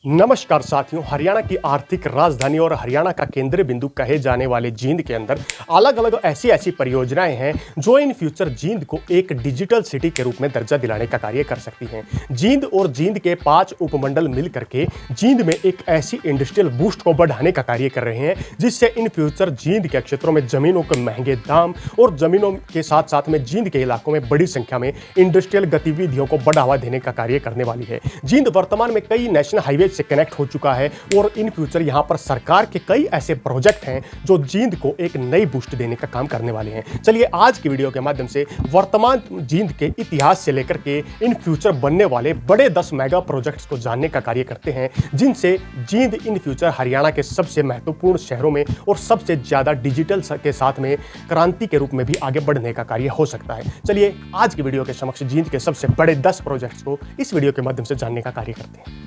नमस्कार साथियों, हरियाणा की आर्थिक राजधानी और हरियाणा का केंद्रीय बिंदु कहे जाने वाले जींद के अंदर अलग अलग ऐसी परियोजनाएं हैं जो इन फ्यूचर जींद को एक डिजिटल सिटी के रूप में दर्जा दिलाने का कार्य कर सकती हैं। जींद और जींद के 5 उपमंडल मिल करके जींद में एक ऐसी इंडस्ट्रियल बूस्ट को बढ़ाने का कार्य कर रहे हैं जिससे इन फ्यूचर जींद के क्षेत्रों में जमीनों के महंगे दाम और जमीनों के साथ साथ में जींद के इलाकों में बड़ी संख्या में इंडस्ट्रियल गतिविधियों को बढ़ावा देने का कार्य करने वाली है। जींद वर्तमान में कई नेशनल हाईवे से कनेक्ट हो चुका है और इन फ्यूचर यहां पर सरकार के कई ऐसे प्रोजेक्ट हैं जो जींद को एक नई बूस्ट देने का काम करने वाले हैं। चलिए आज की वीडियो के माध्यम से वर्तमान जींद के इतिहास से लेकर के इन फ्यूचर बनने वाले बड़े 10 मेगा प्रोजेक्ट्स को जानने का कार्य करते हैं जिनसे जींद इन फ्यूचर हरियाणा के सबसे महत्वपूर्ण शहरों में और सबसे ज्यादा डिजिटल के साथ में क्रांति के रूप में भी आगे बढ़ने का कार्य हो सकता है। चलिए आज की वीडियो के समक्ष जींद के सबसे बड़े 10 प्रोजेक्ट्स को इस वीडियो के माध्यम से जानने का कार्य करते हैं।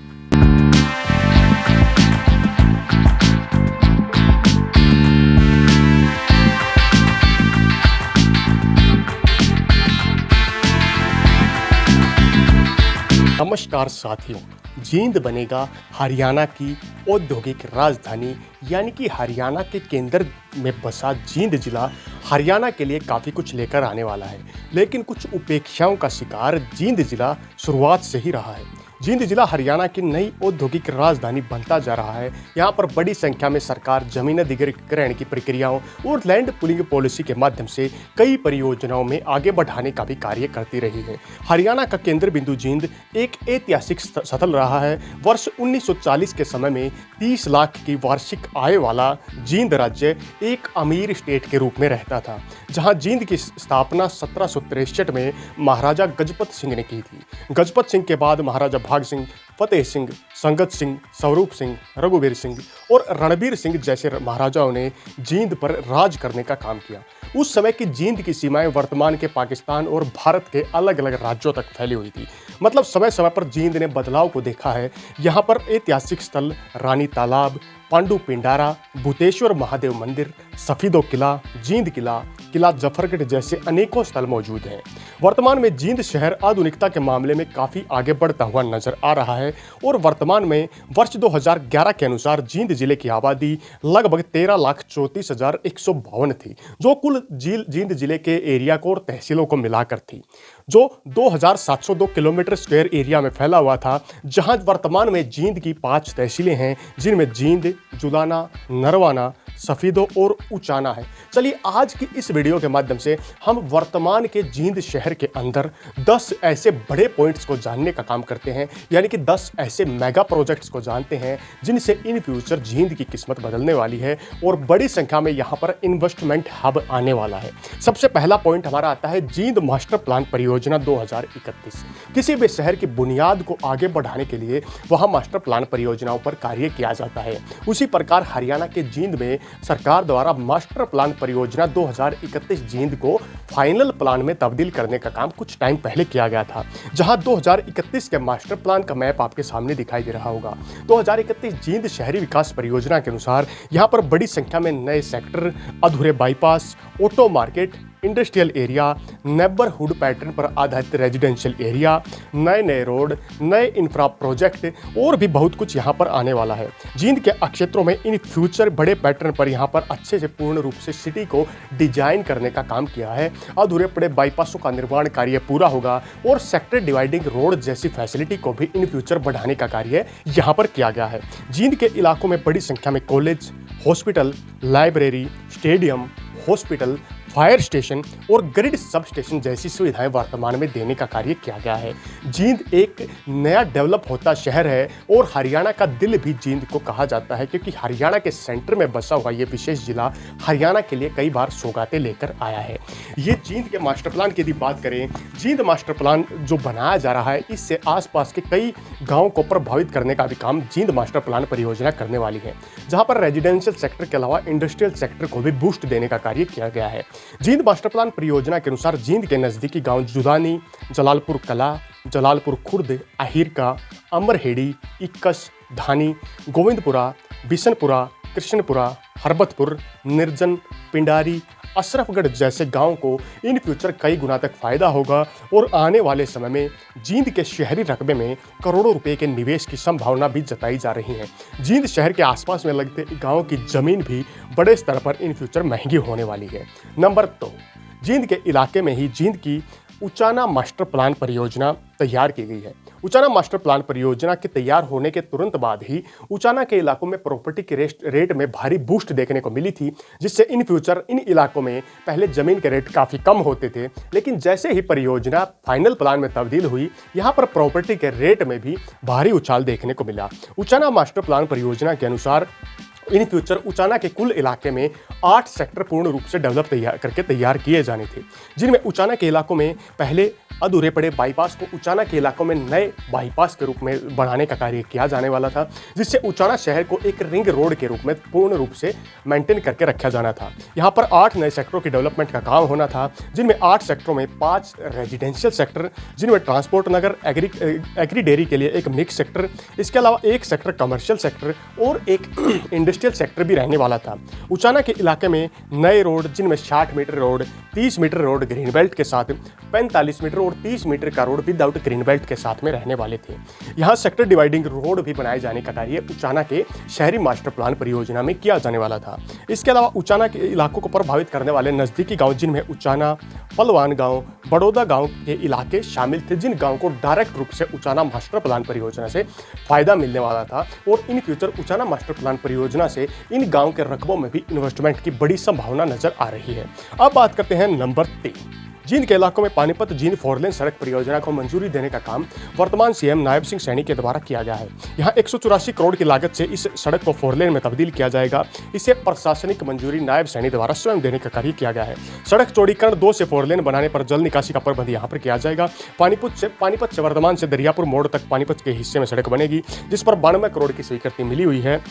नमस्कार साथियों, जींद बनेगा हरियाणा की औद्योगिक राजधानी यानी कि हरियाणा के केंद्र में बसा जींद जिला हरियाणा के लिए काफ़ी कुछ लेकर आने वाला है, लेकिन कुछ उपेक्षाओं का शिकार जींद जिला शुरुआत से ही रहा है। जींद जिला हरियाणा की नई औद्योगिक राजधानी बनता जा रहा है। यहाँ पर बड़ी संख्या में सरकार जमीन अधिग्रहण की प्रक्रियाओं और लैंड पूलिंग पॉलिसी के माध्यम से कई परियोजनाओं में आगे बढ़ाने का भी कार्य करती रही है। हरियाणा का केंद्र बिंदु जींद एक ऐतिहासिक स्थल रहा है। वर्ष 1940 के समय में 30 लाख की वार्षिक आय वाला जींद राज्य एक अमीर स्टेट के रूप में रहता था, जहाँ जींद की स्थापना 1763 में महाराजा गजपत सिंह ने की थी। गजपत सिंह के बाद महाराजा भाग सिंह, फतेह सिंह, संगत सिंह, स्वरूप सिंह, रघुवीर सिंह और रणबीर सिंह जैसे महाराजाओं ने जींद पर राज करने का काम किया। उस समय की जींद की सीमाएं वर्तमान के पाकिस्तान और भारत के अलग अलग राज्यों तक फैली हुई थी। मतलब समय समय पर जींद ने बदलाव को देखा है। यहाँ पर ऐतिहासिक स्थल रानी तालाब, पांडु पिंडारा, भूतेश्वर महादेव मंदिर, सफीदो किला, जींद किला, किला जफरगढ़ जैसे अनेकों स्थल मौजूद हैं। वर्तमान में जींद शहर आधुनिकता के मामले में काफ़ी आगे बढ़ता हुआ नजर आ रहा है और वर्तमान में वर्ष 2011 के अनुसार जींद जिले की आबादी लगभग 13,34,152 थी, जो कुल जींद जिले के एरिया को और तहसीलों को मिलाकर थी, जो 2,702 किलोमीटर स्क्वायर एरिया में फैला हुआ था। जहां वर्तमान में जींद की 5 तहसीलें हैं जिनमें जींद, जुलाना, नरवाना, सफीदो और उचाना है। चलिए आज की इस वीडियो के माध्यम से हम वर्तमान के जींद शहर के अंदर 10 ऐसे बड़े पॉइंट्स को जानने का काम करते हैं, यानी कि 10 ऐसे मेगा प्रोजेक्ट्स को जानते हैं जिनसे इन फ्यूचर जींद की किस्मत बदलने वाली है और बड़ी संख्या में यहाँ पर इन्वेस्टमेंट हब आने वाला है। सबसे पहला पॉइंट हमारा आता है जींद मास्टर प्लान परियोजना 2031। किसी भी शहर की बुनियाद को आगे बढ़ाने के लिए वहाँ मास्टर प्लान परियोजनाओं पर कार्य किया जाता है। उसी प्रकार हरियाणा के जींद में सरकार द्वारा मास्टर प्लान परियोजना 2031 जींद को फाइनल प्लान में तब्दील करने का काम कुछ टाइम पहले किया गया था, जहां 2031 के मास्टर प्लान का मैप आपके सामने दिखाई दे रहा होगा। 2031 जींद शहरी विकास परियोजना के अनुसार यहां पर बड़ी संख्या में नए सेक्टर, अधूरे bypass, auto market, industrial area, neighbourhood pattern पर आधारित रेजिडेंशियल एरिया, नए रोड, नए इंफ्रा प्रोजेक्ट और भी बहुत कुछ यहाँ पर आने वाला है। जींद के क्षेत्रों में इन फ्यूचर बड़े पैटर्न पर यहाँ पर अच्छे से पूर्ण रूप से सिटी को डिजाइन करने का काम किया है। अधूरे पड़े बाईपासों का निर्माण कार्य पूरा होगा और सेक्टर डिवाइडिंग रोड जैसी फैसिलिटी को भी इन फ्यूचर बढ़ाने का कार्य यहाँ पर किया गया है। जींद के इलाकों में बड़ी संख्या में college, hospital, library, stadium, hospital, fire station और ग्रिड सब स्टेशन जैसी सुविधाएं वर्तमान में देने का कार्य किया गया है। जींद एक नया डेवलप होता शहर है और हरियाणा का दिल भी जींद को कहा जाता है, क्योंकि हरियाणा के सेंटर में बसा हुआ ये विशेष जिला हरियाणा के लिए कई बार सौगातें लेकर आया है। ये जींद के मास्टर प्लान की यदि बात करें, जींद मास्टर प्लान जो बनाया जा रहा है इससे आसपास के कई गाँव को प्रभावित करने का भी काम जींद मास्टर प्लान परियोजना करने वाली है, जहाँ पर रेजिडेंशियल सेक्टर के अलावा इंडस्ट्रियल सेक्टर को भी बूस्ट देने का कार्य किया गया है। जींद मास्टर प्लान परियोजना के अनुसार जींद के नज़दीकी गांव जुदानी, जलालपुर कला, जलालपुर खुर्द, अहिरका, अमरहेड़ी, इक्कस, धानी, गोविंदपुरा, बिशनपुरा, कृष्णपुरा, हरबतपुर, निर्जन, पिंडारी, अशरफगढ़ जैसे गांव को इन फ्यूचर कई गुना तक फायदा होगा और आने वाले समय में जींद के शहरी रकबे में करोड़ों रुपए के निवेश की संभावना भी जताई जा रही है। जींद शहर के आसपास में लगते गांव की जमीन भी बड़े स्तर पर इन फ्यूचर महंगी होने वाली है। नंबर 2, जींद के इलाके में ही जींद की उचाना मास्टर प्लान परियोजना तैयार की गई है। उचाना मास्टर प्लान परियोजना के तैयार होने के तुरंत बाद ही उचाना के इलाकों में प्रॉपर्टी के रेट में भारी बूस्ट देखने को मिली थी, जिससे इन फ्यूचर इन इलाकों में पहले जमीन के रेट काफ़ी कम होते थे, लेकिन जैसे ही परियोजना फाइनल प्लान में तब्दील हुई, यहाँ पर प्रॉपर्टी के रेट में भी भारी उछाल देखने को मिला। उचाना मास्टर प्लान परियोजना के अनुसार इन फ्यूचर उचाना के कुल इलाके में 8 सेक्टर पूर्ण रूप से डेवलप तैयार किए जाने थे, जिनमें उचाना के इलाकों में पहले अधूरे पड़े बाईपास को उचाना के इलाकों में नए बाईपास के रूप में बढ़ाने का कार्य किया जाने वाला था, जिससे उचाना शहर को एक रिंग रोड के रूप में पूर्ण रूप से मेंटेन करके रखा जाना था। यहाँ पर 8 नए सेक्टरों की डेवलपमेंट का काम होना था, जिनमें 8 सेक्टरों में 5 रेजिडेंशियल सेक्टर, जिनमें ट्रांसपोर्ट नगर, एग्री डेयरी के लिए एक मिक्स सेक्टर, इसके अलावा 1 सेक्टर कमर्शियल सेक्टर और एक इंडस्ट्रियल सेक्टर भी रहने वाला था। उचाना के इलाके में नए रोड, जिनमें 60 metre road, 30 metre road green belt के साथ, 45 मीटर और 30 मीटर का रोड विदाउट ग्रीन बेल्ट के साथ में रहने वाले थे। यहाँ सेक्टर डिवाइडिंग रोड भी बनाए जाने का कार्य उचाना के शहरी मास्टर प्लान परियोजना में किया जाने वाला था। इसके अलावा उचाना के इलाकों को प्रभावित करने वाले नजदीकी गांव, जिनमें उचाना, पलवान गांव, बड़ौदा गांव के इलाके शामिल थे, जिन गांव को डायरेक्ट रूप से उचाना मास्टर प्लान परियोजना से फायदा मिलने वाला था और in future Uchana master plan परियोजना से इन गांव के रकबों में भी इन्वेस्टमेंट की बड़ी संभावना नजर आ रही है। अब बात करते हैं नंबर 3, जींद के इलाकों में पानीपत जींद 4 लेन सड़क परियोजना को मंजूरी देने का काम वर्तमान सीएम नायब सिंह सैनी के द्वारा किया गया है। यहाँ 184 करोड़ की लागत से इस सड़क को 4 लेन में तब्दील किया जाएगा। इसे प्रशासनिक मंजूरी नायब सैनी द्वारा स्वयं देने का कार्य किया गया है। सड़क चौड़ीकरण 2 से 4 लेन बनाने पर जल निकासी का प्रबंध यहाँ पर किया जाएगा। पानीपत से वर्धमान से दरियापुर मोड़ तक पानीपत के हिस्से में सड़क बनेगी, जिस पर 92 करोड़ की स्वीकृति मिली हुई है।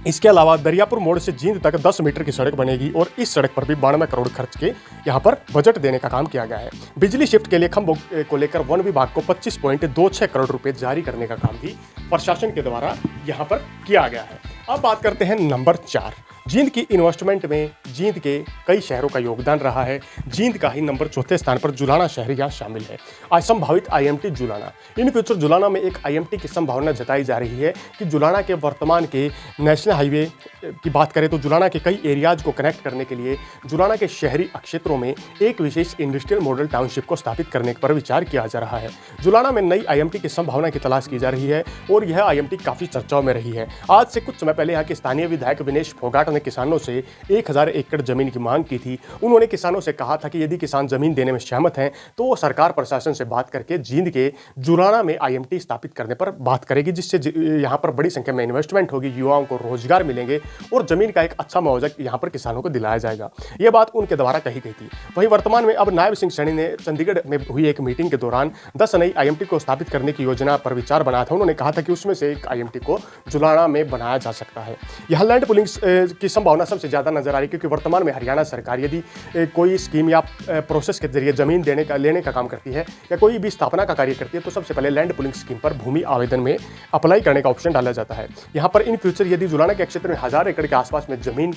इसके अलावा दरियापुर मोड़ से जींद तक 10 मीटर की सड़क बनेगी और इस सड़क पर भी 92 करोड़ खर्च के यहाँ पर बजट देने का काम किया गया है। बिजली शिफ्ट के लिए खंभों को लेकर वन विभाग को 25.26 करोड़ रुपए जारी करने का काम भी प्रशासन के द्वारा यहाँ पर किया गया है। अब बात करते हैं नंबर 4, जींद की इन्वेस्टमेंट में जींद के कई शहरों का योगदान रहा है। जींद का ही नंबर 4थे स्थान पर जुलाना शहर यहाँ शामिल है। आज संभावित IMT Julana, in future Julana में एक IMT की संभावना जताई जा रही है कि जुलाना के वर्तमान के नेशनल हाईवे की बात करें तो जुलाना के कई एरियाज को कनेक्ट करने के लिए जुलाना के शहरी क्षेत्रों में एक विशेष इंडस्ट्रियल मॉडल टाउनशिप को स्थापित करने पर विचार किया जा रहा है। जुलाना में नई IMT की संभावना की तलाश की जा रही है और यह IMT काफ़ी चर्चाओं में रही है। आज से कुछ समय पहले यहाँ के स्थानीय विधायक विनेश फोगाट ने किसानों से 1000 एकड़ जमीन की मांग की थी। उन्होंने किसानों से कहा था कि यदि किसान जमीन देने में सहमत हैं तो वो सरकार प्रशासन से बात करके जींद के जुलाना में IMT स्थापित करने पर बात करेगी, जिससे यहाँ पर बड़ी संख्या में इन्वेस्टमेंट होगी, युवाओं को रोजगार मिलेंगे और जमीन का एक अच्छा मुआवजा यहाँ पर किसानों को दिलाया जाएगा। यह बात उनके द्वारा कही गई थी। वहीं वर्तमान में अब नायब सिंह सैनी ने चंडीगढ़ में हुई एक मीटिंग के दौरान 10 नई IMT को स्थापित करने की योजना पर विचार बनाया था। उन्होंने कहा था कि उसमें से एक IMT को जुलाना में बनाया जा सकता है। यहाँ लैंड पुलिंग की संभावना सबसे ज़्यादा नजर आ रही है, क्योंकि वर्तमान में हरियाणा सरकार यदि कोई स्कीम या प्रोसेस के जरिए जमीन लेने का काम करती है या कोई भी स्थापना का कार्य करती है तो सबसे पहले लैंड पुलिंग स्कीम पर भूमि आवेदन में अप्लाई करने का ऑप्शन डाला जाता है। यहाँ पर इन फ्यूचर यदि जुलाना के क्षेत्र में 1000 एकड़ के आसपास में जमीन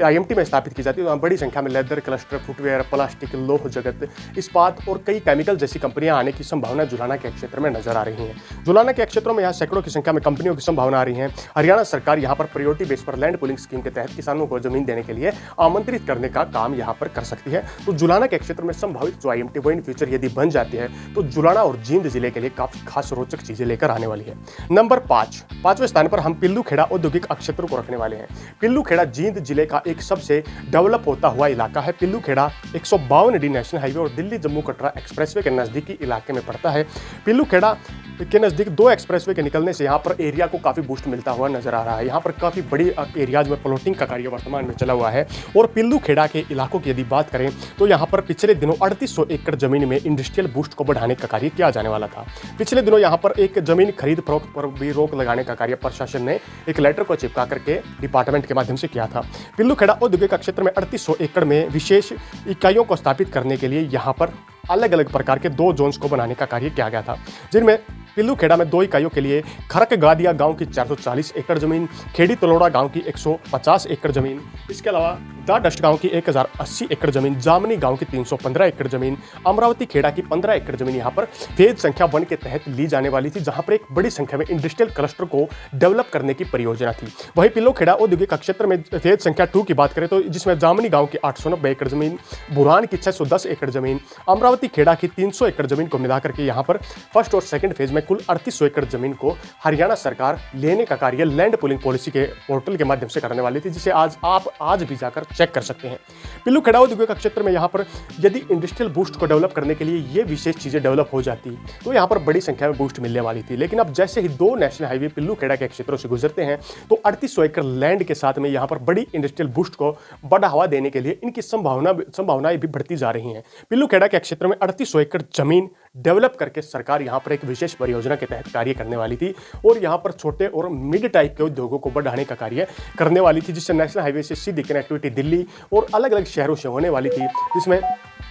IMT में स्थापित की जाती है तो बड़ी संख्या में लेदर क्लस्टर, फुटवेयर, प्लास्टिक, लोह जगत, इस्पात और कई केमिकल जैसी कंपनियां आने की संभावना जुलाना के क्षेत्र में नजर आ रही हैं। जुलाना के क्षेत्रों में यहाँ सैकड़ों की संख्या में कंपनियों की संभावना आ रही है। हरियाणा सरकार यहाँ पर प्रायोरिटी बेस पर लैंड पुलिंग स्कीम के तहत किसानों को जमीन देने के लिए आमंत्रित करने का काम यहाँ पर कर सकती है। तो जुलाना के क्षेत्र में संभावित जो IMT वो इन फ्यूचर यदि बन जाती है तो जुलाना और जींद जिले के लिए काफी खास रोचक चीजें लेकर आने वाली है। नंबर 5, 5वें स्थान पर हम पिल्लूखेड़ा औद्योगिक क्षेत्र को रखने वाले हैं। पिल्लूखेड़ा जींद जिले का एक सबसे डेवलप होता हुआ इलाका है। पिल्लूखेड़ा 152D नेशनल हाईवे और दिल्ली जम्मू कटरा एक्सप्रेसवे के नजदीकी इलाके में पड़ता है। पिल्लूखेड़ा के नजदीक 2 एक्सप्रेसवे के निकलने से यहाँ पर एरिया को काफी बूस्ट मिलता हुआ नजर आ रहा है। यहाँ पर काफी बड़ी एरियाज में प्लॉटिंग का कार्य वर्तमान में चला हुआ है। और पिल्लूखेड़ा के इलाकों की यदि बात करें तो यहाँ पर पिछले दिनों 3800 एकड़ जमीन में इंडस्ट्रियल बूस्ट को बढ़ाने का कार्य किया जाने वाला था। पिछले दिनों यहाँ पर एक जमीन खरीद फरोख्त पर भी रोक लगाने का कार्य प्रशासन ने एक लेटर को चिपका करके डिपार्टमेंट के माध्यम से किया था। पिल्लूखेड़ा औद्योगिक क्षेत्र में 3800 एकड़ में विशेष इकाइयों को स्थापित करने के लिए यहाँ पर अलग अलग प्रकार के 2 जोन्स को बनाने का कार्य किया गया था, जिनमें पिल्लूखेड़ा में 2 इकाइयों के लिए खरक गादिया गांव की 440 एकड़ जमीन, खेड़ी तलोड़ा गांव की 150 एकड़ जमीन, इसके अलावा दाडस्ट गांव की 1080 एकड़ जमीन, जामनी गांव की 315 एकड़ जमीन, अमरावती खेड़ा की 15 एकड़ जमीन यहाँ पर फेज संख्या 1 के तहत ली जाने वाली थी, जहां पर एक बड़ी संख्या में इंडस्ट्रियल क्लस्टर को डेवलप करने की परियोजना थी। वहीं पिल्लूखेड़ा औद्योगिक क्षेत्र में फेज संख्या 2 की बात करें तो जिसमें जामनी गांव की 890 एकड़ जमीन, बुरहान की 610 एकड़ जमीन, अमरावती खेड़ा की 300 एकड़ जमीन को मिलाकर के यहाँ पर फर्स्ट और सेकंड फेज में कुल 3800 एकड़ जमीन को हरियाणा सरकार लेने का कार्य लैंड पूलिंग पॉलिसी के पोर्टल के माध्यम से करने वाली थी, जिसे आप आज भी जाकर चेक कर सकते हैं। पिल्लूखेड़ा औद्योगिक क्षेत्र में यहाँ पर यदि इंडस्ट्रियल बूस्ट को डेवलप करने के लिए ये विशेष चीजें डेवलप हो जाती तो यहाँ पर बड़ी संख्या में बूस्ट मिलने वाली थी। लेकिन अब जैसे ही 2 नेशनल हाईवे पिल्लूखेड़ा के क्षेत्रों से गुजरते हैं तो 3800 एकड़ लैंड के साथ में यहाँ पर बड़ी इंडस्ट्रियल बूस्ट को बढ़ावा देने के लिए इनकी संभावनाएं भी बढ़ती जा रही हैं। पिल्लूखेड़ा के क्षेत्र में 3800 एकड़ जमीन डेवलप करके सरकार यहाँ पर एक विशेष परियोजना के तहत कार्य करने वाली थी और यहाँ पर छोटे और मिड टाइप के उद्योगों को बढ़ाने का कार्य करने वाली थी, जिससे नेशनल हाईवे से सीधी कनेक्टिविटी दिल्ली और अलग अलग शहरों से होने वाली थी, जिसमें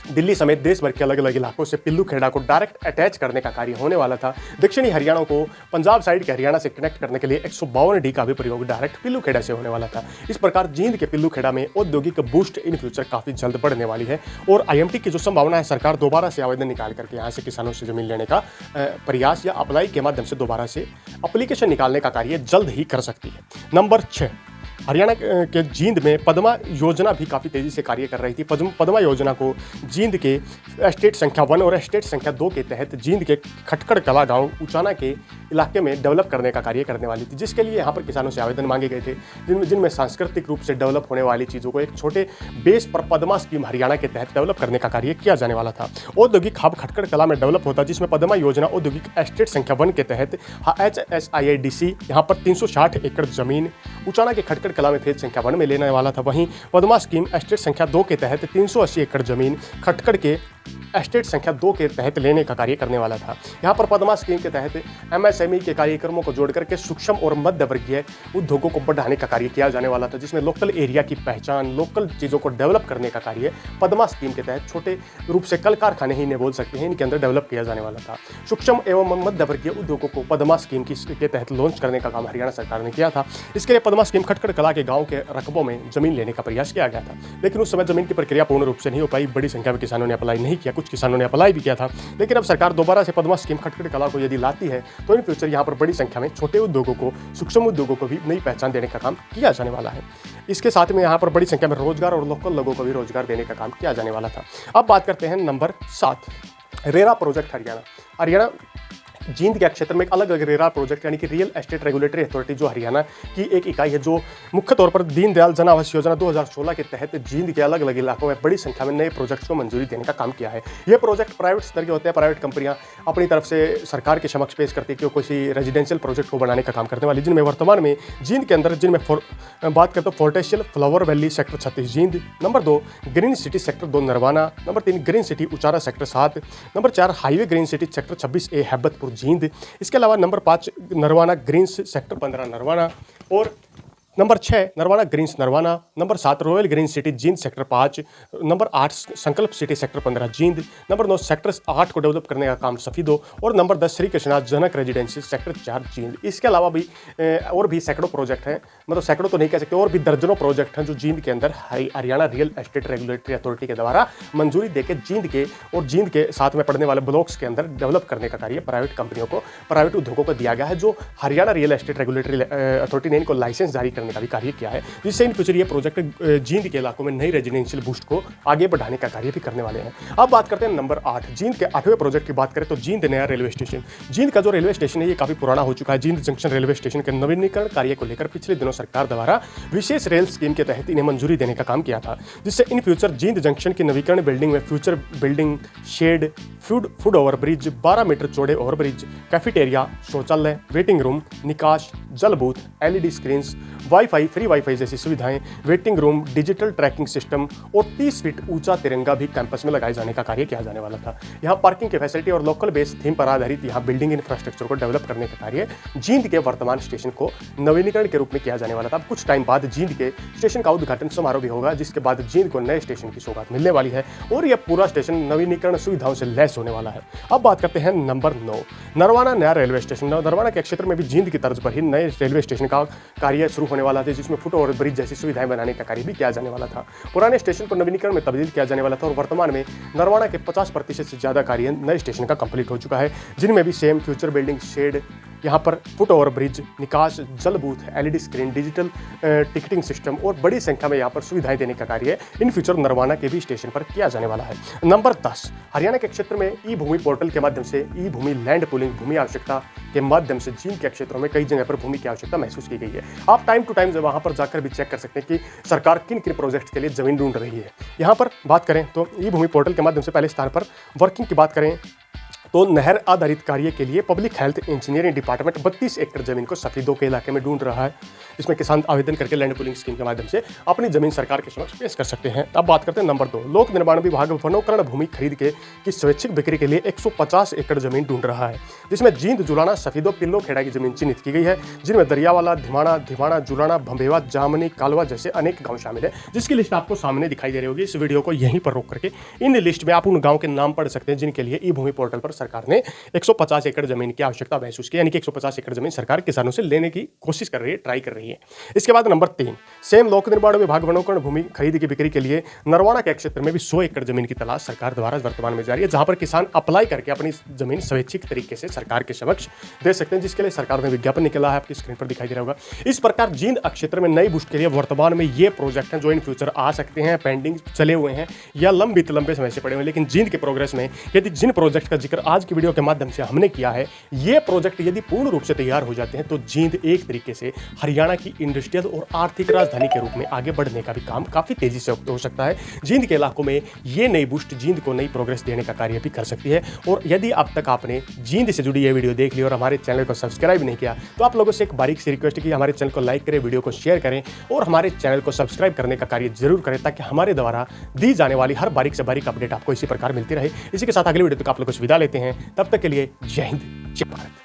दिल्ली समेत देश भर के अलग अलग इलाकों से पिल्लूखेड़ा को डायरेक्ट अटैच करने का कार्य होने वाला था। दक्षिणी हरियाणा को पंजाब साइड के हरियाणा से कनेक्ट करने के लिए 152D का भी प्रयोग डायरेक्ट पिल्लूखेड़ा से होने वाला था। इस प्रकार जींद के पिल्लूखेड़ा में औद्योगिक बूस्ट इन फ्यूचर काफी जल्द बढ़ने वाली है और IMT की जो संभावना है, सरकार दोबारा से आवेदन निकाल करके यहाँ से किसानों से जमीन लेने का प्रयास या अप्लाई के माध्यम से दोबारा से एप्लीकेशन निकालने का कार्य जल्द ही कर सकती है। नंबर 6, हरियाणा के जींद में पद्मा योजना भी काफ़ी तेज़ी से कार्य कर रही थी। पद्मा योजना को जींद के स्टेट संख्या 1 और स्टेट संख्या 2 के तहत जींद के खटकड़ कला गांव उचाना के इलाके में डेवलप करने का कार्य करने वाली थी, जिसके लिए यहाँ पर किसानों से आवेदन मांगे गए थे, जिनमें सांस्कृतिक रूप से डेवलप होने वाली चीज़ों को एक छोटे बेस पर पद्मा स्कीम हरियाणा के तहत डेवलप करने का कार्य किया जाने वाला था। औद्योगिक हब खटकड़ कला में डेवलप होता, जिसमें पद्मा योजना औद्योगिक स्टेट संख्या 1 के तहत HSIIDC यहाँ पर 360 एकड़ जमीन उचाना के खटकड़ कला में फेज संख्या 1 में लेने वाला था। वहीं पद्मा स्कीम स्टेट संख्या 2 के तहत 380 एकड़ जमीन खटकड़ के स्टेट संख्या 2 के तहत लेने का कार्य करने वाला था। यहाँ पर पद्मा स्कीम के तहत MSME के कार्यक्रमों को जोड़ करके सूक्ष्म और मध्य वर्गीय उद्योगों को बढ़ाने का कार्य किया जाने वाला था, जिसमें लोकल एरिया की पहचान, लोकल चीज़ों को डेवलप करने का कार्य पद्मा स्कीम के तहत छोटे रूप से कल कारखाने ही ने बोल सकते हैं, इनके अंदर डेवलप किया जाने वाला था। सूक्ष्म एवं मध्य वर्गीय उद्योगों को पद्मा स्कीम के तहत लॉन्च करने का काम हरियाणा सरकार ने किया था। इसके लिए पद्मा स्कीम खटकड़ कला के गाँव के रकबों में जमीन लेने का प्रयास किया गया था, लेकिन उस समय जमीन की प्रक्रिया पूर्ण रूप से नहीं हो पाई। बड़ी संख्या में किसानों ने अप्लाई नहीं किया, कुछ किसानों ने अप्लाई भी किया था। लेकिन अब सरकार दोबारा से पद्मा स्कीम खटकड़ कला को यदि लाती है तो इन फ्यूचर यहाँ पर बड़ी संख्या में छोटे उद्योगों को, सूक्ष्म उद्योगों को भी नई पहचान देने का काम किया जाने वाला है। इसके साथ में यहाँ पर बड़ी संख्या में रोजगार और लोकल लोगों को भी रोजगार देने का काम किया जाने वाला था। अब बात करते हैं number 7, RERA project Haryana Jind के क्षेत्र में एक अलग अलग रेरा प्रोजेक्ट यानी कि रियल एस्टेट रेगुलेटरी अथॉरिटी जो हरियाणा की एक इकाई है, जो मुख्य तौर पर दीनदयाल जन आवास योजना 2016 के तहत जींद के अलग अलग इलाकों में बड़ी संख्या में नए प्रोजेक्ट्स को मंजूरी देने का काम किया है। ये प्रोजेक्ट प्राइवेट स्तर के होते हैं। प्राइवेट कंपनियां अपनी तरफ से सरकार के समक्ष पेश करती है कि किसी रेजिडेंशियल प्रोजेक्ट को बनाने का काम करने वाली, जिनमें वर्तमान में जींद के अंदर बात करते हैं फोर्टेशियल flower valley sector 36 Jind, number 2 green city sector 2 Narwana, number 3 green city उचारा sector 7, number 4 highway green city sector 26A Habatpur Jind, इसके अलावा number 5 Narwana greens sector 15 Narwana और number 6 Narwana greens Narwana, number 7 royal green city Jind sector 5, number 8 Sankalp city sector 15 Jind, number 9 sector 8 को develop करने का काम सफीदो और number 10 Shri Krishna जनक residential sector 4 Jind. इसके अलावा भी और भी सैकड़ों प्रोजेक्ट हैं, मतलब सैकड़ों तो नहीं कह सकते, और भी दर्जनों प्रोजेक्ट हैं जो जींद के अंदर Haryana real estate regulatory authority के द्वारा मंजूरी देकर जींद के साथ में पड़ने वाले ब्लॉक्स के अंदर डेवलप करने का कार्य प्राइवेट कंपनियों को, प्राइवेट उद्योगों को दिया गया है, जो Haryana real estate regulatory authority ने इनको लाइसेंस जारी करने का भी कार्य किया है, जिससे इन फ्यूचर ये प्रोजेक्ट जींद के इलाकों में नई रेजिडेंशियल बूस्ट को आगे बढ़ाने का कार्य भी करने वाले हैं। अब बात करते हैं नंबर 8 जींद के 8वें प्रोजेक्ट की बात करें तो जींद नया रेलवे स्टेशन। जींद का जो रेलवे स्टेशन है ये काफी पुराना हो चुका है। जींद जंक्शन रेलवे स्टेशन के नवीनीकरण कार्य को लेकर पिछले दिनों सरकार द्वारा विशेष रेल स्कीम के तहत इन्हें मंजूरी देने का काम किया था, जिससे इन फ्यूचर जींद जंक्शन की नवीकरण बिल्डिंग में future building, shed, foot overbridge, 12 metre चौड़े ओवरब्रिज, कैफेटेरिया, शौचालय, वेटिंग रूम, निकास, जल booth, LED screens, wifi, free wifi जैसी सुविधाएं, waiting room, digital tracking system और 30 फीट ऊंचा तिरंगा भी कैंपस में लगाए जाने का कार्य किया जाने वाला था। यहाँ पार्किंग की फैसिलिटी और लोकल बेस थीम पर आधारित यहाँ बिल्डिंग इंफ्रास्ट्रक्चर को डेवलप करने का कार्य जींद के वर्तमान स्टेशन को नवीनीकरण के रूप में किया जाने वाला था। अब कुछ टाइम बाद जींद के स्टेशन का उद्घाटन समारोह भी होगा, जिसके बाद जींद को नए स्टेशन की सौगात मिलने वाली है और यह पूरा स्टेशन नवीनीकरण सुविधाओं से लैस होने वाला है। अब बात करते हैं नंबर 9, नरवाना नया रेलवे स्टेशन। नरवाना के क्षेत्र में भी जींद की तर्ज पर ही नए रेलवे स्टेशन का कार्य शुरू होने वाला था, जिसमें फुट ओवर ब्रिज जैसी सुविधाएं बनाने का कार्य भी किया जाने वाला था। पुराने स्टेशन को नवीनीकरण में तब्दील किया जाने वाला था और वर्तमान में नरवाना के 50% से ज्यादा कार्य नए स्टेशन का कंप्लीट हो चुका है, जिनमें भी सेम फ्यूचर बिल्डिंग, शेड, यहाँ पर फुट ओवर ब्रिज, निकास, जल booth, LED screen, digital ticketing system और बड़ी संख्या में यहाँ पर सुविधाएं देने का कार्य इन फ्यूचर नरवाना के भी स्टेशन पर किया जाने वाला है। नंबर 10, हरियाणा के क्षेत्र में ई भूमि पोर्टल के माध्यम से ई भूमि लैंड पूलिंग भूमि आवश्यकता के माध्यम से जींद के क्षेत्रों में कई जगह पर भूमि की आवश्यकता महसूस की गई है। आप टाइम टू टाइम वहां पर जाकर भी चेक कर सकते हैं कि सरकार किन किन प्रोजेक्ट के लिए जमीन ढूंढ रही है। यहाँ पर बात करें तो ई भूमि पोर्टल के माध्यम से पहले स्थान पर वर्किंग की बात करें तो नहर आधारित कार्य के लिए पब्लिक हेल्थ इंजीनियरिंग डिपार्टमेंट 32 एकड़ जमीन को सफीदों के इलाके में ढूंढ रहा है, जिसमें किसान आवेदन करके लैंड पूलिंग स्कीम के माध्यम से अपनी जमीन सरकार के समक्ष पेश कर सकते हैं। अब बात करते हैं नंबर 2, लोक निर्माण विभाग वनोकरण भूमि खरीद की स्वैच्छिक बिक्री के लिए 150 एकड़ जमीन ढूंढ रहा है, जिसमें जींद, जुलाना, सफीदों, पिल्लो खेड़ा की जमीन चिन्हित की गई है, जिनमें दरियावाला, धिवाना, जुलाना, भंबेवा, जामनी, कालवा जैसे अनेक गाँव शामिल है, जिसकी लिस्ट आपको सामने दिखाई दे रही होगी। इस वीडियो को यहीं पर रोक करके इन लिस्ट में आप उन गाँव के नाम पढ़ सकते हैं जिनके लिए ई भूमि पोर्टल पर सरकार ने 150 एकड़ जमीन की आवश्यकता महसूस की, यानी कि 150 एकड़ जमीन सरकार किसानों से लेने की कोशिश कर रही है, ट्राई कर रही है। इसके बाद नंबर 3, सेम लोक निर्माण विभाग वनोकरण भूमि खरीद की बिक्री के लिए नरवाना के क्षेत्र में भी 100 एकड़ जमीन की तलाश सरकार द्वारा वर्तमान में जारी है, जहां पर किसान अप्लाई करके अपनी जमीन स्वैच्छिक तरीके से सरकार के समक्ष दे सकते हैं, जिसके लिए सरकार ने विज्ञापन निकाला है, आपकी स्क्रीन पर दिखाई दे रहा होगा। इस प्रकार जींद क्षेत्र में नई बूस्ट के लिए वर्तमान में ये प्रोजेक्ट हैं जो इन फ्यूचर आ सकते हैं, पेंडिंग चले हुए हैं या लंबे समय से पड़े हुए हैं, लेकिन जींद के प्रोग्रेस में यदि जिन प्रोजेक्ट का जिक्र आज की वीडियो के माध्यम से हमने किया है, ये प्रोजेक्ट यदि पूर्ण रूप से तैयार हो जाते हैं तो जींद एक तरीके से हरियाणा की इंडस्ट्रियल और आर्थिक राजधानी के रूप में आगे बढ़ने का भी काम काफी तेजी से हो सकता है। जींद के इलाकों में ये नई बूस्ट जींद को नई प्रोग्रेस देने का कार्य भी कर सकती है। और यदि अब तक आपने जींद से जुड़ी ये वीडियो देख ली और हमारे चैनल को सब्सक्राइब नहीं किया तो आप लोगों से एक बारीक सी रिक्वेस्ट है कि हमारे चैनल को लाइक करें, वीडियो को शेयर करें और हमारे चैनल को सब्सक्राइब करने का कार्य जरूर करें, ताकि हमारे द्वारा दी जाने वाली हर बारीक से बारीक अपडेट आपको इसी प्रकार मिलती रहे। इसी के साथ अगले वीडियो तक आप लोगों से विदा लेते हैं, तब तक के लिए जय हिंद, जय भारत।